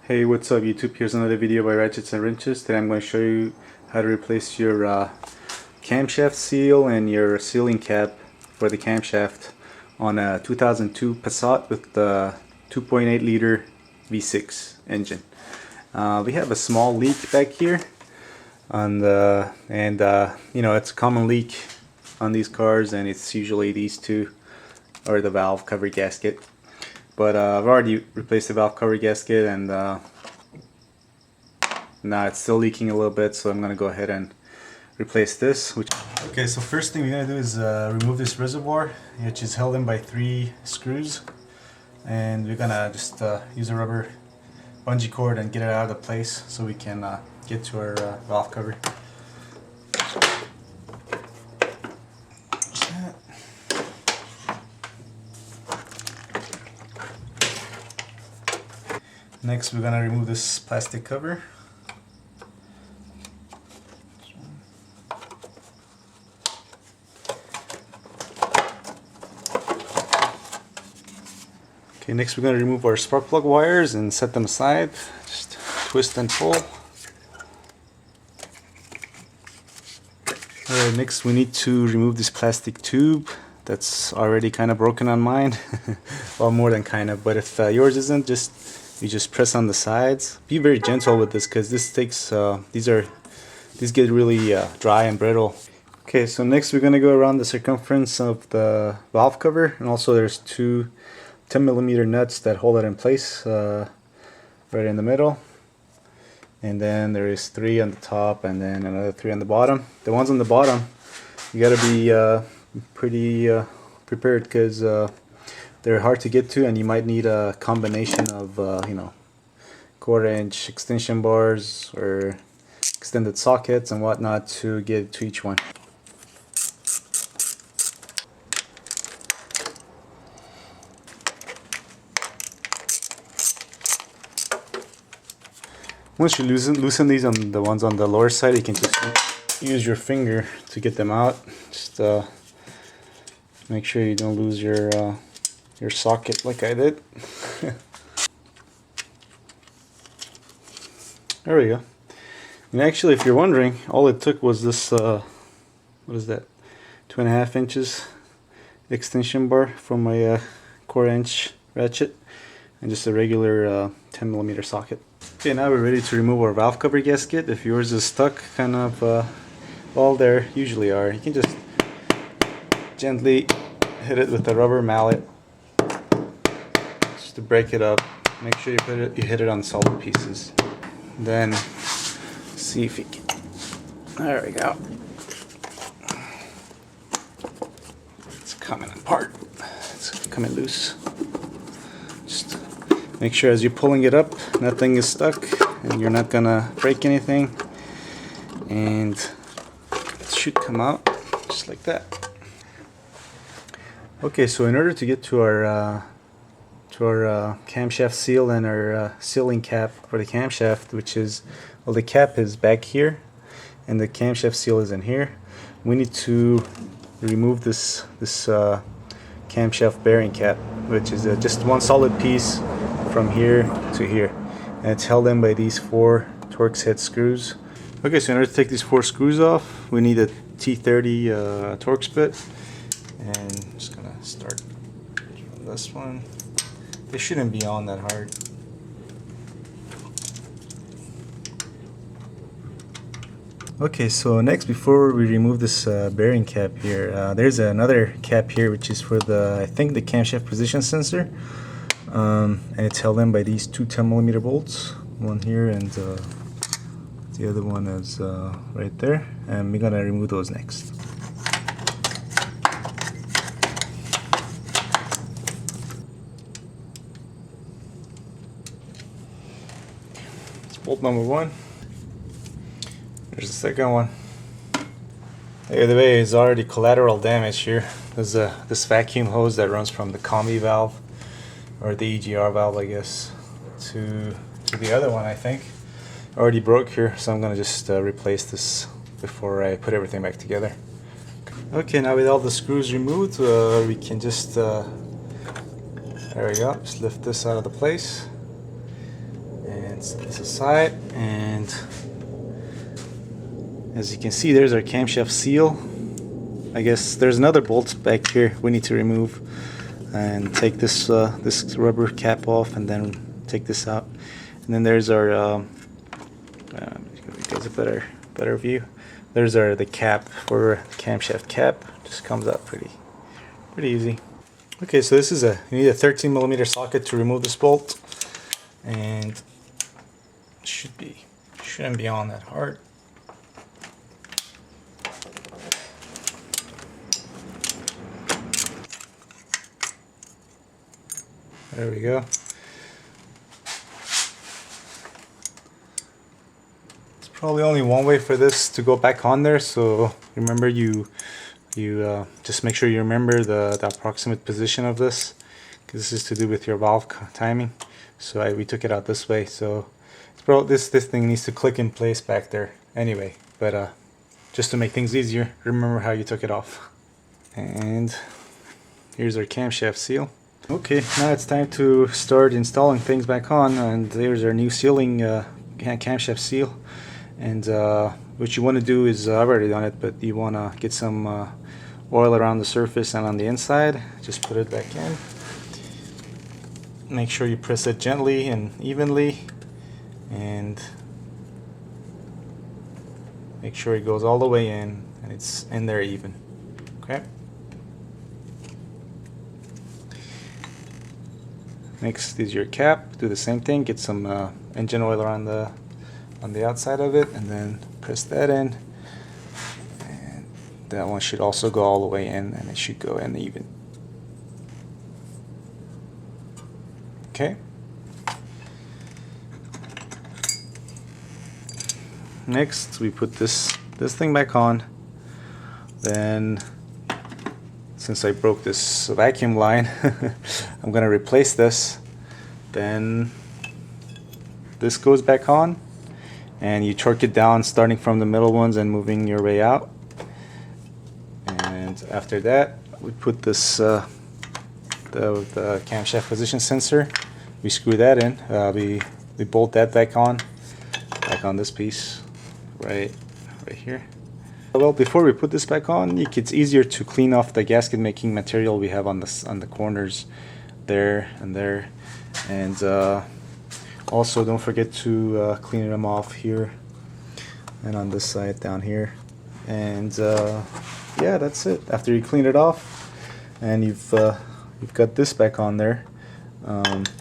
Hey, what's up YouTube? Here's another video by Ratchets and Wrenches. Today I'm going to show you how to replace your camshaft seal and your sealing cap for the camshaft on a 2002 Passat with the 2.8 liter V6 engine. We have a small leak back here on the, you know, it's a common leak on these cars, and it's usually these two or the valve cover gasket. But I've already replaced the valve cover gasket, and now it's still leaking a little bit, so I'm going to go ahead and replace this. Okay, so first thing we're going to do is remove this reservoir, which is held in by 3 screws. And we're going to just use a rubber bungee cord and get it out of the place so we can get to our valve cover. Next, we're going to remove this plastic cover. Okay, next we're going to remove our spark plug wires and set them aside. Just twist and pull. Alright, next we need to remove this plastic tube that's already kind of broken on mine. Well, more than kind of, but if yours isn't, you just press on the sides. Be very gentle with this because this takes these get really dry and brittle. Okay, so next we're gonna go around the circumference of the valve cover, and also there's 2 10mm nuts that hold it in place right in the middle, and then there is 3 on the top and then another 3 on the bottom. The ones on the bottom, you gotta be pretty prepared because they're hard to get to, and you might need a combination of you know, 1/4-inch extension bars or extended sockets and whatnot to get to each one. Once you loosen these on the ones on the lower side, you can just use your finger to get them out. Just make sure you don't lose your socket like I did. There we go. And actually, if you're wondering, all it took was this what is that, 2.5 inches extension bar from my 1/4-inch ratchet, and just a regular 10mm socket. Okay, now we're ready to remove our valve cover gasket. If yours is stuck kind of well, there usually are, you can just gently hit it with a rubber mallet just to break it up. Make sure you hit it on solid pieces. Then see if you can. There we go. It's coming apart. It's coming loose. Just make sure as you're pulling it up, nothing is stuck and you're not gonna break anything, and it should come out just like that. Okay, so in order to get to our camshaft seal and our sealing cap for the camshaft, which is, well, the cap is back here and the camshaft seal is in here, we need to remove this camshaft bearing cap, which is just one solid piece from here to here, and it's held in by these 4 Torx head screws. Okay, so in order to take these 4 screws off, we need a T30 Torx bit, and I'm just gonna start from this one. They shouldn't be on that hard. Okay, so next, before we remove this bearing cap here, there's another cap here which is for the, I think, the camshaft position sensor, and it's held in by these 2 10mm bolts, one here and the other one is right there, and we're gonna remove those next. Bolt number 1. There's the second one. By the way, is already collateral damage here. There's this vacuum hose that runs from the combi valve, or the EGR valve, I guess, to the other one, I think. Already broke here, so I'm gonna just replace this before I put everything back together. Okay, now with all the screws removed, we can just there we go, just lift this out of the place, and and set this aside. And as you can see, there's our camshaft seal. I guess there's another bolt back here we need to remove and take this this rubber cap off, and then take this out. And then there's our give you guys a better view. There's the cap for camshaft cap. Just comes out pretty easy. Okay, so this is you need a 13mm socket to remove this bolt, and it shouldn't be on that hard. There we go. It's probably only one way for this to go back on there, so remember you just make sure you remember the approximate position of this, because this is to do with your valve timing. So we took it out this way, so it's probably this thing needs to click in place back there anyway, but just to make things easier, remember how you took it off. And here's our camshaft seal. Okay, now it's time to start installing things back on, and there's our new sealing camshaft seal. And what you want to do is, I've already done it, but you want to get some oil around the surface and on the inside. Just put it back in. Make sure you press it gently and evenly, and make sure it goes all the way in and it's in there even. Okay. Next is your cap. Do the same thing. Get some engine oil around on the outside of it, and then press that in. And that one should also go all the way in, and it should go in even. Okay. Next, we put this thing back on. Then, since I broke this vacuum line, I'm gonna replace this. Then this goes back on, and you torque it down, starting from the middle ones and moving your way out. And after that, we put this the camshaft position sensor. We screw that in. We bolt that back on this piece, right here. Well, before we put this back on, it's easier to clean off the gasket making material we have on the corners there and there. And also don't forget to clean them off here and on this side down here. And yeah, that's it. After you clean it off and you've got this back on there,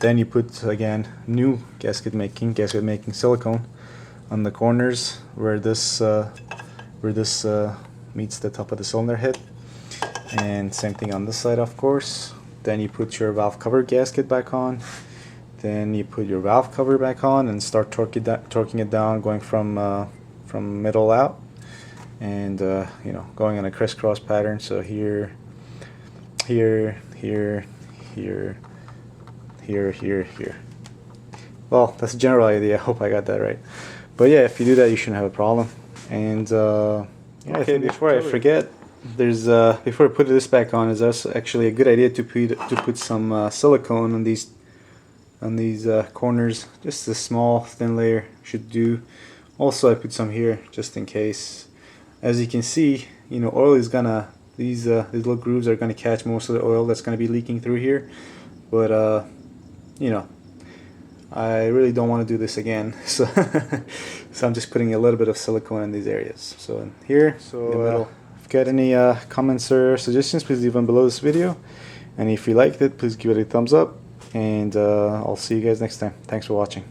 then you put again new gasket making silicone on the corners where this meets the top of the cylinder head, and same thing on this side, of course. Then you put your valve cover gasket back on. Then you put your valve cover back on and start torquing it down, going from middle out, and you know, going in a crisscross pattern. So here, here, here, here, here, here, here. Well, that's a general idea. I hope I got that right. But yeah, if you do that, you shouldn't have a problem. And yeah, okay, before I forget, there's before I put this back on, is also actually a good idea to put some silicone on these corners. Just a small thin layer should do. Also, I put some here just in case. As you can see, you know, oil is gonna, these little grooves are gonna catch most of the oil that's gonna be leaking through here. But you know, I really don't want to do this again, so so I'm just putting a little bit of silicone in these areas. So in here, so in the middle. If you got any comments or suggestions, please leave them below this video. And if you liked it, please give it a thumbs up. And I'll see you guys next time. Thanks for watching.